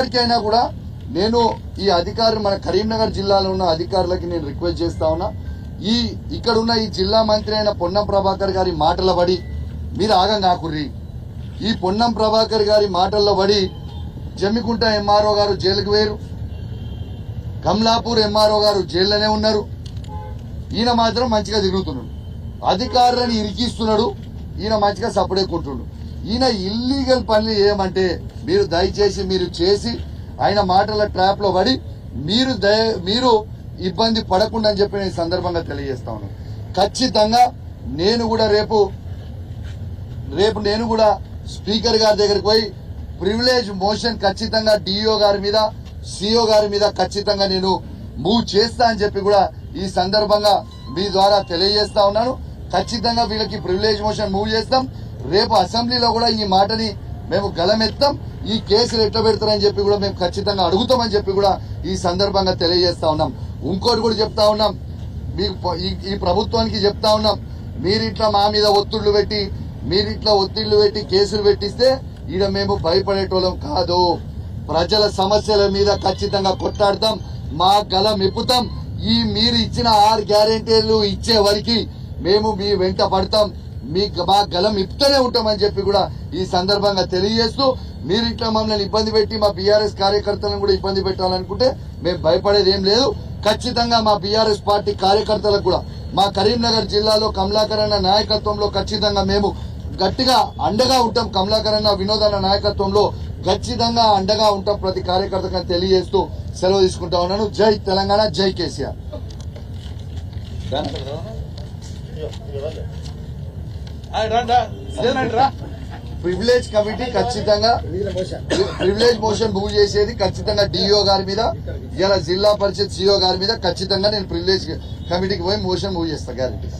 ఇప్పటికైనా కూడా నేను ఈ అధికారులు మన కరీంనగర్ జిల్లాలో ఉన్న అధికారులకి నేను రిక్వెస్ట్ చేస్తా ఉన్నా, ఇక్కడ ఉన్న ఈ జిల్లా మంత్రి అయిన పొన్నం ప్రభాకర్ గారి మాటల పడి మీరు ఆగంగాకుర్రి. ఈ పొన్నం ప్రభాకర్ గారి మాటల్లో పడి జమ్మికుంట ఎంఆర్ఓ గారు జైలుకు వేరు, కమలాపూర్ ఎంఆర్ఓ గారు జైల్లోనే ఉన్నారు. ఈయన మాత్రం మంచిగా తిరుగుతున్నాడు, అధికారులను ఇరికిస్తున్నాడు. ఈయన మంచిగా సపడేకుంటున్నాడు. ఈయన ఇల్లీగల్ పనులు ఏమంటే మీరు దయచేసి మీరు చేసి ఆయన మాటల ట్రాప్ లో పడి మీరు ఇబ్బంది పడకుండా అని చెప్పి నేను సందర్భంగా తెలియజేస్తా ఉన్నాను. ఖచ్చితంగా నేను కూడా రేపు నేను కూడా స్పీకర్ గారి దగ్గరికి పోయి ప్రివిలేజ్ మోషన్ ఖచ్చితంగా డిఓ గారి మీద సిఓ గారి మీద ఖచ్చితంగా నేను మూవ్ చేస్తా అని చెప్పి కూడా ఈ సందర్భంగా మీ ద్వారా తెలియజేస్తా ఉన్నాను. ఖచ్చితంగా వీళ్ళకి ప్రివిలేజ్ మోషన్ మూవ్ చేస్తాం. రేపు అసెంబ్లీలో కూడా ఈ మాటని మేము గలమెత్తాం. ఈ కేసులు ఎట్లా పెడతారని చెప్పి కూడా మేము ఖచ్చితంగా అడుగుతామని చెప్పి కూడా ఈ సందర్భంగా తెలియజేస్తా ఉన్నాం. ఇంకోటి కూడా చెప్తా ఉన్నాం, ఈ ప్రభుత్వానికి చెప్తా ఉన్నాం, మీరిట్లా మా మీద ఒత్తిళ్లు పెట్టి కేసులు పెట్టిస్తే ఈడ మేము భయపడేటోళ్ళం కాదు. ప్రజల సమస్యల మీద ఖచ్చితంగా కొట్లాడతాం, మా గలం ఎప్పుతాం. మీరు ఇచ్చిన 6 గ్యారెంటీలు ఇచ్చే వరకు మేము మీ వెంట పడతాం, మా గలం ఇప్పుతూనే ఉంటామని చెప్పి కూడా ఈ సందర్భంగా తెలియజేస్తూ, మీరు ఇట్లా మమ్మల్ని ఇబ్బంది పెట్టి మా బీఆర్ఎస్ కార్యకర్తలను కూడా ఇబ్బంది పెట్టాలనుకుంటే మేము భయపడేది ఏం లేదు. ఖచ్చితంగా మా బీఆర్ఎస్ పార్టీ కార్యకర్తలకు కూడా మా కరీంనగర్ జిల్లాలో కమలాకర్ అన్న నాయకత్వంలో ఖచ్చితంగా మేము గట్టిగా అండగా ఉంటాం. కమలాకర్ అన్న వినోద్ అన్న నాయకత్వంలో ఖచ్చితంగా అండగా ఉంటాం ప్రతి కార్యకర్తగా తెలియజేస్తూ సెలవు తీసుకుంటా ఉన్నాను. జై తెలంగాణ, జై కేసీఆర్. ప్రివిలేజ్ కమిటీ ఖచ్చితంగా ప్రివిలేజ్ మోషన్ మూవ్ చేసేది ఖచ్చితంగా డిఓ గారి మీద, ఇలా జిల్లా పరిషత్ సిఓ గారి మీద ఖచ్చితంగా నేను ప్రివిలేజ్ కమిటీకి పోయి మోషన్ మూవ్ చేస్తా గ్యారెంటీస్.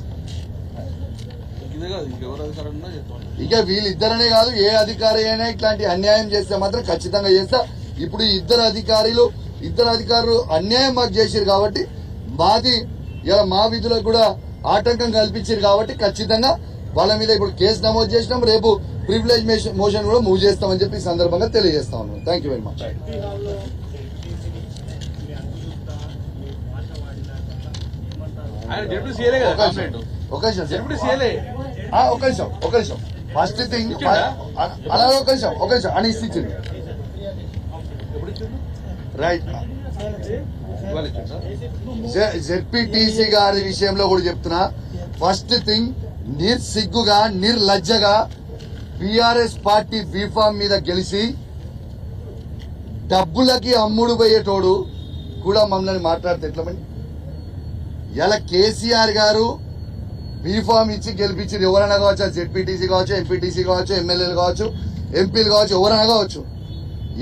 ఇక వీళ్ళిద్దరనే కాదు, ఏ అధికారి అయినా ఇట్లాంటి అన్యాయం చేస్తే మాత్రం ఖచ్చితంగా చేస్తా. ఇప్పుడు ఇద్దరు అధికారులు అన్యాయం మాకు చేశారు కాబట్టి మాది ఇలా మా విధులకు కూడా ఆటంకం కల్పించారు కాబట్టి ఖచ్చితంగా వాళ్ళ మీద ఇప్పుడు కేసు నమోదు చేసినాం. రేపు ప్రివిలేజ్ మోషన్ కూడా మూవ్ చేస్తామని చెప్పి సందర్భంగా తెలియజేస్తా ఉన్నాం. Thank you very much. ఒక నిమిషం ఫస్ట్ థింగ్ అలాగే ఒక నిమిషం అని ఇచ్చింది రైట్. జెడ్పీటీసీ గారి విషయంలో కూడా చెప్తున్నా, ఫస్ట్ థింగ్ నిర్సిగ్గుగా నిర్లజ్జగా బీఆర్ఎస్ పార్టీ బీఫామ్ మీద గెలిచి డబ్బులకి అమ్ముడు పోయేటోడు కూడా మమ్మల్ని మాట్లాడితే ఎట్లమని. ఇలా కేసీఆర్ గారు బీఫామ్ ఇచ్చి గెలిపించారు. ఎవరైనా కావచ్చు, జెడ్పీటీసీ కావచ్చు, ఎంపీటీసీ కావచ్చు, ఎమ్మెల్యేలు కావచ్చు, ఎంపీలు కావచ్చు, ఎవరైనా కావచ్చు.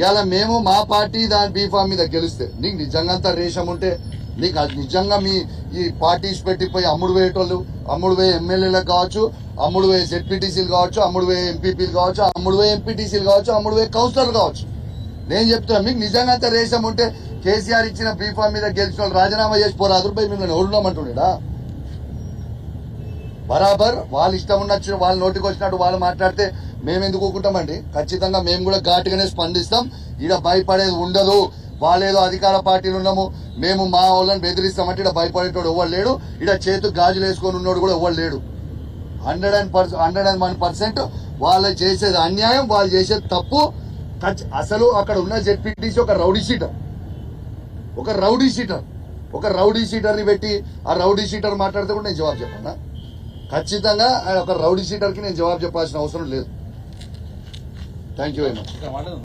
ఇలా మేము మా పార్టీ దాని బీఫామ్ మీద గెలిస్తే నీకు నిజంగా అంత రేషం ఉంటే, నీకు నిజంగా మీ ఈ పార్టీస్ పెట్టిపోయి అమ్ముడు పోయేటోళ్ళు, అమ్ముడు పోయే ఎమ్మెల్యేలకు కావచ్చు, అమ్ముడు పోయే జెడ్పీటీసీలు కావచ్చు, అమ్ముడు పోయే ఎంపీపీలు కావచ్చు, అమ్ముడు పోయే ఎంపీటీసీలు కావచ్చు, అమ్ముడు పోయే కౌన్సిలర్లు కావచ్చు. నేను చెప్తున్నా, మీకు నిజంగా అంత రేషం ఉంటే కేసీఆర్ ఇచ్చిన బీఫామ్ మీద గెలిచిన వాళ్ళు రాజీనామా చేసి పోరాదు పోయి మిమ్మల్ని ఓడున్నామంటుండేడా. బరాబర్ వాళ్ళ ఇష్టం ఉన్నచ్చు వాళ్ళ నోటికి వచ్చినట్టు వాళ్ళు మాట్లాడితే మేము ఎందుకు ఊకుంటామండి. ఖచ్చితంగా మేము కూడా ఘాటుగానే స్పందిస్తాం. ఈడ భయపడేది ఉండదు. వాళ్ళేదో అధికార పార్టీలు ఉన్నాము మేము మా వాళ్ళని బెదిరిస్తామంటే ఇక్కడ భయపడేటోడు ఎవరు లేడు. ఇక్కడ చేతు గాజులు వేసుకొని ఉన్నోడు కూడా ఎవరు లేడు. 101% వాళ్ళు చేసేది అన్యాయం, వాళ్ళు చేసేది తప్పు. అసలు అక్కడ ఉన్న జెడ్పీటీసీ ఒక రౌడీ షీటర్ని పెట్టి ఆ రౌడీ షీటర్ మాట్లాడితే కూడా నేను జవాబు చెప్పాను. ఖచ్చితంగా ఒక రౌడీ షీటర్కి నేను జవాబు చెప్పాల్సిన అవసరం లేదు. Thank you very much.